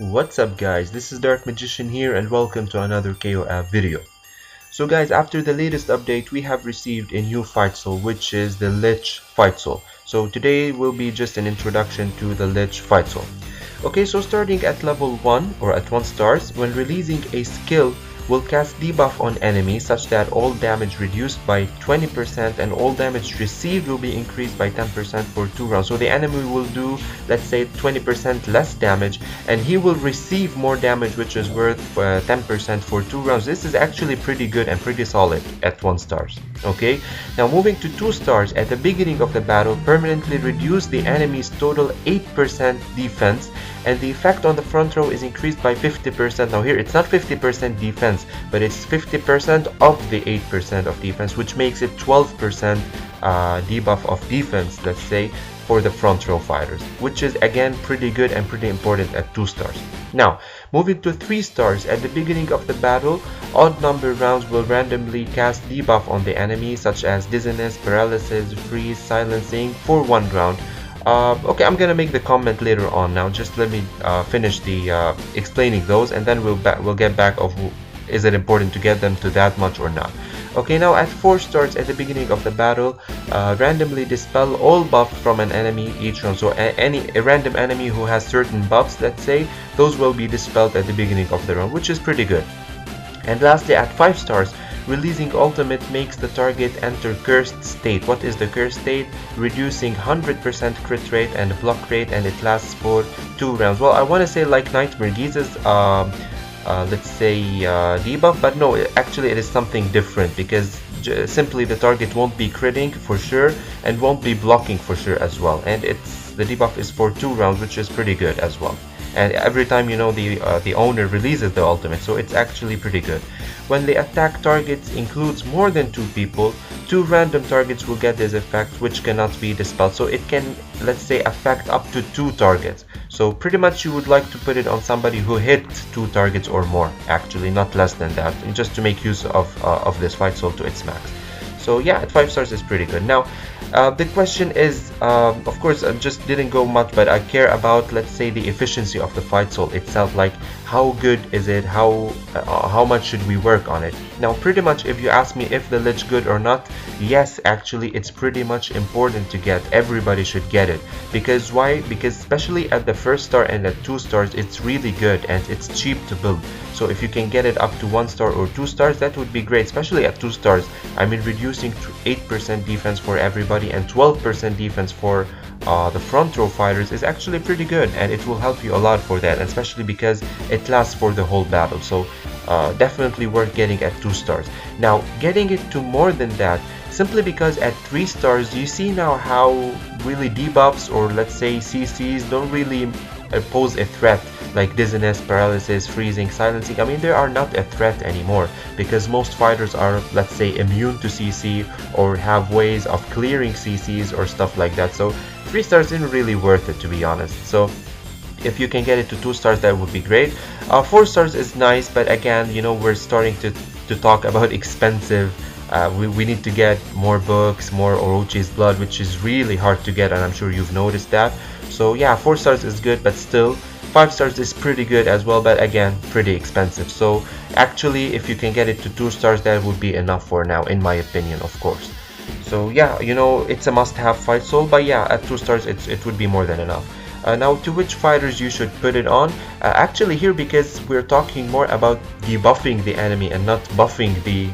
What's up guys, this is Dark Magician here and welcome to another KOF video. So guys, after the latest update we have received a new fight soul, which is the Lich Fightsoul. So today will be just an introduction to the Lich Fightsoul. Okay, so starting at level 1 or at 1 stars, when releasing a skill will cast debuff on enemies such that all damage reduced by 20% and all damage received will be increased by 10% for 2 rounds. So the enemy will do, let's say, 20% less damage and he will receive more damage, which is worth 10% for 2 rounds. This is actually pretty good and pretty solid at 1 stars. Okay, now moving to 2 stars, at the beginning of the battle permanently reduce the enemy's total 8% defense, and the effect on the front row is increased by 50%. Now here it's not 50% defense, but it's 50% of the 8% of defense, which makes it 12% debuff of defense, let's say, for the front row fighters, which is again pretty good and pretty important at 2 stars. Now moving to 3 stars, at the beginning of the battle odd number rounds will randomly cast debuff on the enemy such as dizziness, paralysis, freeze, silencing for 1 round. Okay, I'm gonna make the comment later on. Now just let me finish the explaining those, and then we'll get back of is it important to get them to that much or not. Okay, now at 4 stars, at the beginning of the battle randomly dispel all buffs from an enemy each round. So a random enemy who has certain buffs, let's say, those will be dispelled at the beginning of the round, which is pretty good. And lastly, at 5 stars, releasing ultimate makes the target enter cursed state. What is the cursed state? Reducing 100% crit rate and block rate, and it lasts for 2 rounds. Well, I want to say like Nightmare Geeze's let's say debuff, but no, actually it is something different, because simply the target won't be critting for sure and won't be blocking for sure as well, and the debuff is for 2 rounds, which is pretty good as well. And every time, you know, the owner releases the ultimate, so it's actually pretty good. When the attack targets includes more than 2 people, 2 random targets will get this effect, which cannot be dispelled. So it can, let's say, affect up to 2 targets. So pretty much you would like to put it on somebody who hit 2 targets or more, actually not less than that, and just to make use of this fight soul to its max. So yeah, at 5 stars is pretty good. Now the question is, of course I just didn't go much, but I care about, let's say, the efficiency of the fight soul itself. Like, how good is it, how much should we work on it? Now pretty much, if you ask me if the Lich good or not, yes, actually it's pretty much important to get. Everybody should get it. Because why? Because especially at the 1st star and at 2 stars it's really good and it's cheap to build. So if you can get it up to 1 star or 2 stars, that would be great, especially at 2 stars. I mean, reducing 8% defense for everybody and 12% defense for the front row fighters is actually pretty good, and it will help you a lot for that, especially because it lasts for the whole battle. So definitely worth getting at 2 stars. Now getting it to more than that, simply because at 3 stars you see now how really debuffs, or let's say CCs, don't really pose a threat, like dizziness, paralysis, freezing, silencing. I mean, they are not a threat anymore, because most fighters are, let's say, immune to CC or have ways of clearing CCs or stuff like that. So 3 stars isn't really worth it, to be honest. So if you can get it to 2 stars, that would be great. 4 stars is nice, but again, you know, we're starting to talk about expensive. We need to get more books, more Orochi's blood, which is really hard to get, and I'm sure you've noticed that. So yeah, 4 stars is good, but still 5 stars is pretty good as well, but again, pretty expensive. So actually, if you can get it to 2 stars, that would be enough for now, in my opinion, of course. So yeah, you know, it's a must-have fight soul, but yeah, at 2 stars it would be more than enough. Now, to which fighters you should put it on? Actually here, because we're talking more about debuffing the enemy and not buffing the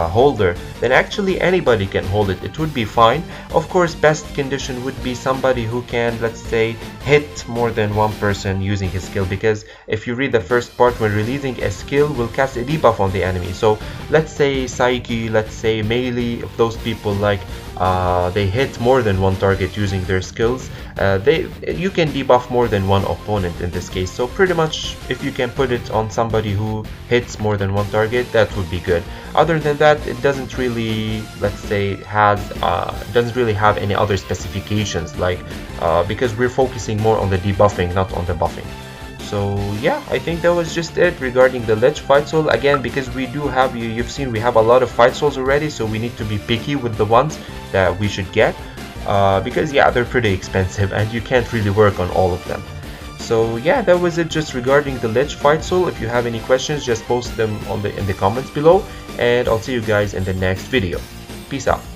holder, then actually anybody can hold it. It would be fine. Of course, best condition would be somebody who can, let's say, hit more than 1 person using his skill, because if you read the first part, when releasing a skill will cast a debuff on the enemy. So let's say Psyche, let's say Melee, if those people, like, they hit more than 1 target using their skills, you can debuff more than 1 opponent in this case. So pretty much, if you can put it on somebody who hits more than 1 target, that would be good. Other than that, it doesn't really, let's say, doesn't really have any other specifications, like because we're focusing more on the debuffing, not on the buffing. So yeah, I think that was just it regarding the Lich Fight Soul. Again, because we do have, you've seen, we have a lot of Fight Souls already, so we need to be picky with the ones that we should get, because yeah, they're pretty expensive and you can't really work on all of them. So yeah, that was it just regarding the Lich Fightsoul. If you have any questions, just post them in the comments below, and I'll see you guys in the next video. Peace out.